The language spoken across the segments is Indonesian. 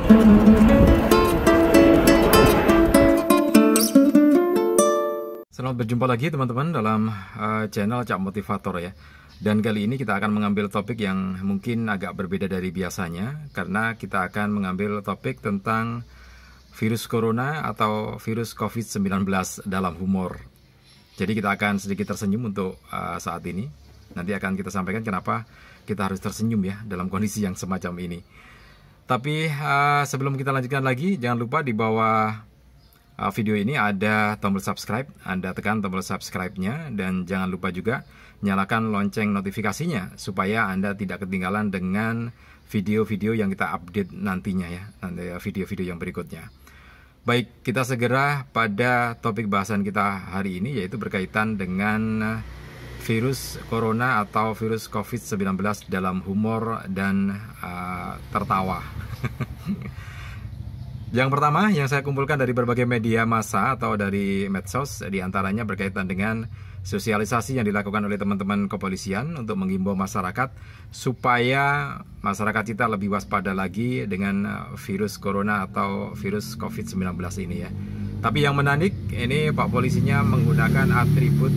Selamat berjumpa lagi teman-teman dalam channel Cak Motivator ya. Dan kali ini kita akan mengambil topik yang mungkin agak berbeda dari biasanya, karena kita akan mengambil topik tentang virus corona atau virus COVID-19 dalam humor. Jadi kita akan sedikit tersenyum untuk saat ini. Nanti akan kita sampaikan kenapa kita harus tersenyum ya dalam kondisi yang semacam ini. Tapi sebelum kita lanjutkan lagi, jangan lupa di bawah video ini ada tombol subscribe. Anda tekan tombol subscribe-nya dan jangan lupa juga nyalakan lonceng notifikasinya supaya Anda tidak ketinggalan dengan video-video yang kita update nantinya ya, nanti video-video yang berikutnya. Baik, kita segera pada topik bahasan kita hari ini, yaitu berkaitan dengan virus corona atau virus COVID-19 dalam humor dan tertawa. Yang pertama yang saya kumpulkan dari berbagai media massa atau dari medsos, diantaranya berkaitan dengan sosialisasi yang dilakukan oleh teman-teman kepolisian untuk menghimbau masyarakat supaya masyarakat kita lebih waspada lagi dengan virus corona atau virus COVID-19 ini ya. Tapi yang menarik ini Pak polisinya menggunakan atribut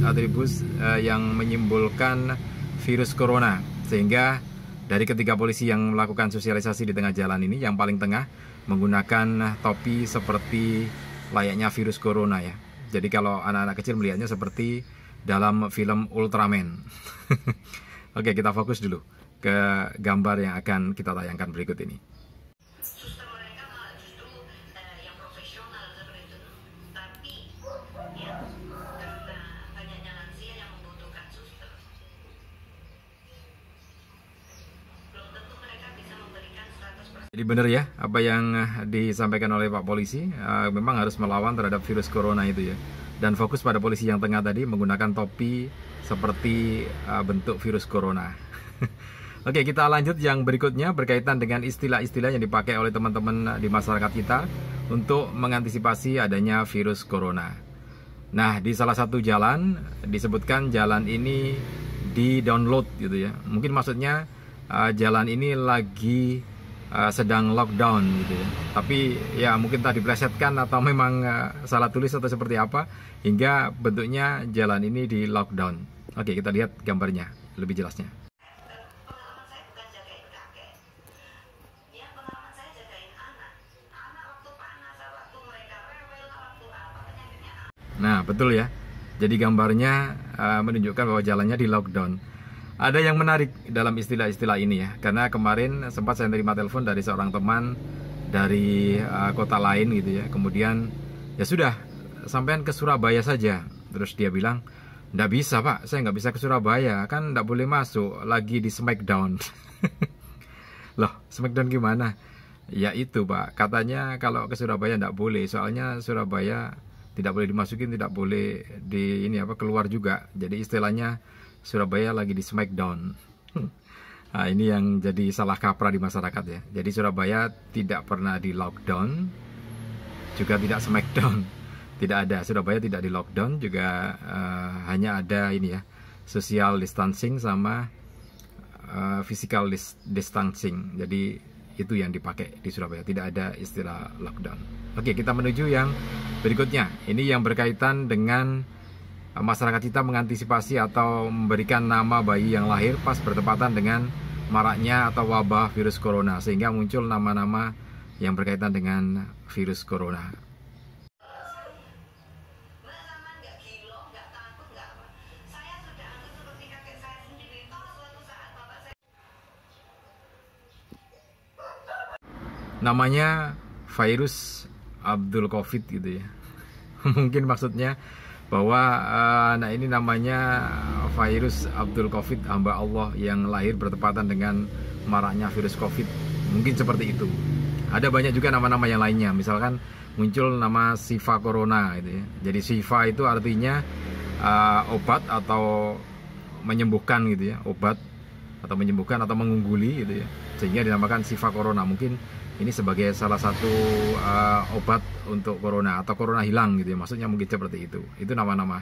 yang menyimbolkan virus corona, sehingga dari ketiga polisi yang melakukan sosialisasi di tengah jalan ini, yang paling tengah menggunakan topi seperti layaknya virus corona ya. Jadi kalau anak-anak kecil melihatnya seperti dalam film Ultraman. Oke, kita fokus dulu ke gambar yang akan kita tayangkan berikut ini. Suster mereka malah justru yang profesional seperti itu. Tapi ya karena banyaknya lansia yang membutuhkan suster, belum tentu mereka bisa memberikan 100%. Jadi benar ya apa yang disampaikan oleh Pak Polisi, memang harus melawan terhadap virus corona itu ya. Dan fokus pada polisi yang tengah tadi menggunakan topi seperti bentuk virus corona. Oke, kita lanjut yang berikutnya berkaitan dengan istilah-istilah yang dipakai oleh teman-teman di masyarakat kita untuk mengantisipasi adanya virus corona. Nah, di salah satu jalan disebutkan jalan ini di-download gitu ya. Mungkin maksudnya jalan ini lagi sedang lockdown gitu ya. Tapi ya mungkin tadi diplesetkan atau memang salah tulis atau seperti apa hingga bentuknya jalan ini di lockdown. Oke, kita lihat gambarnya lebih jelasnya. Pengalaman saya bukan jagain kakek, ya pengalaman saya jagain anak waktu panas, waktu mereka rewel, waktu apa penyakitnya. Nah, betul ya. Jadi gambarnya menunjukkan bahwa jalannya di lockdown. Ada yang menarik dalam istilah-istilah ini ya, karena kemarin sempat saya terima telepon dari seorang teman dari kota lain gitu ya. Kemudian ya sudah, sampean ke Surabaya saja. Terus dia bilang, nggak bisa Pak, saya nggak bisa ke Surabaya, kan nggak boleh masuk, lagi di Smackdown. Loh, Smackdown gimana? Ya itu Pak, katanya kalau ke Surabaya nggak boleh, soalnya Surabaya tidak boleh dimasukin, tidak boleh di ini apa keluar juga. Jadi istilahnya Surabaya lagi di Smackdown. Nah, ini yang jadi salah kaprah di masyarakat ya. Jadi Surabaya tidak pernah di lockdown, juga tidak Smackdown. Tidak ada, Surabaya tidak di lockdown, juga hanya ada ini ya, social distancing sama physical distancing. Jadi itu yang dipakai di Surabaya, tidak ada istilah lockdown. Oke, kita menuju yang berikutnya. Ini yang berkaitan dengan masyarakat kita mengantisipasi atau memberikan nama bayi yang lahir pas bertepatan dengan maraknya atau wabah virus corona, sehingga muncul nama-nama yang berkaitan dengan virus corona. Namanya virus Abdul Covid gitu ya. Mungkin maksudnya bahwa nah ini namanya virus Abdul Covid, hamba Allah yang lahir bertepatan dengan maraknya virus Covid. Mungkin seperti itu. Ada banyak juga nama-nama yang lainnya. Misalkan muncul nama Sifa Corona gitu ya. Jadi Sifa itu artinya obat atau menyembuhkan gitu ya, obat atau menyembuhkan atau mengungguli gitu ya. Sehingga dinamakan Sifa Corona. Mungkin ini sebagai salah satu obat untuk corona atau corona hilang gitu ya, maksudnya mungkin seperti itu nama-nama.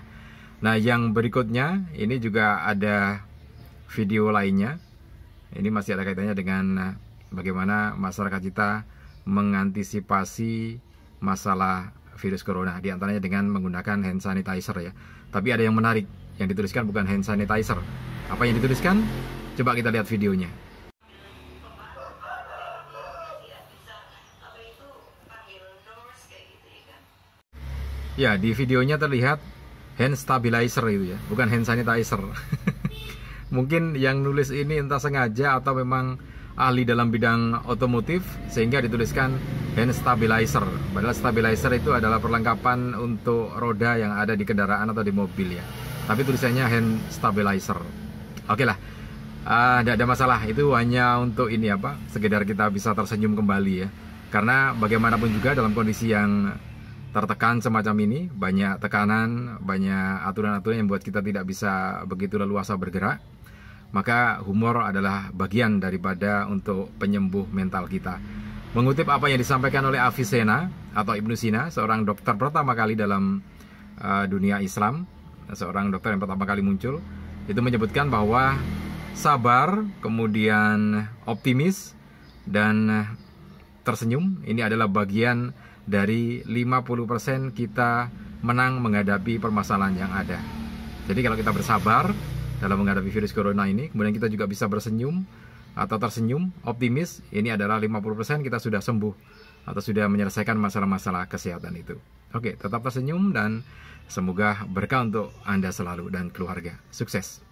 Nah, yang berikutnya ini juga ada video lainnya. Ini masih ada kaitannya dengan bagaimana masyarakat kita mengantisipasi masalah virus corona, di antaranya dengan menggunakan hand sanitizer ya. Tapi ada yang menarik, yang dituliskan bukan hand sanitizer. Apa yang dituliskan? Coba kita lihat videonya. Ya, di videonya terlihat hand stabilizer itu ya, bukan hand sanitizer. Mungkin yang nulis ini entah sengaja atau memang ahli dalam bidang otomotif sehingga dituliskan hand stabilizer. Padahal stabilizer itu adalah perlengkapan untuk roda yang ada di kendaraan atau di mobil ya. Tapi tulisannya hand stabilizer. Oke lah, tidak ada masalah. Itu hanya untuk ini apa, sekedar kita bisa tersenyum kembali ya. Karena bagaimanapun juga dalam kondisi yang tertekan semacam ini, banyak tekanan, banyak aturan-aturan yang membuat kita tidak bisa begitu leluasa bergerak, maka humor adalah bagian daripada untuk penyembuh mental kita. Mengutip apa yang disampaikan oleh Avicenna atau Ibnu Sina, seorang dokter pertama kali dalam dunia Islam, seorang dokter yang pertama kali muncul, itu menyebutkan bahwa sabar, kemudian optimis, dan tersenyum, ini adalah bagian dari 50% kita menang menghadapi permasalahan yang ada. Jadi kalau kita bersabar dalam menghadapi virus corona ini, kemudian kita juga bisa bersenyum atau tersenyum, optimis, ini adalah 50% kita sudah sembuh atau sudah menyelesaikan masalah-masalah kesehatan itu. Oke, tetap tersenyum dan semoga berkah untuk Anda selalu dan keluarga. Sukses!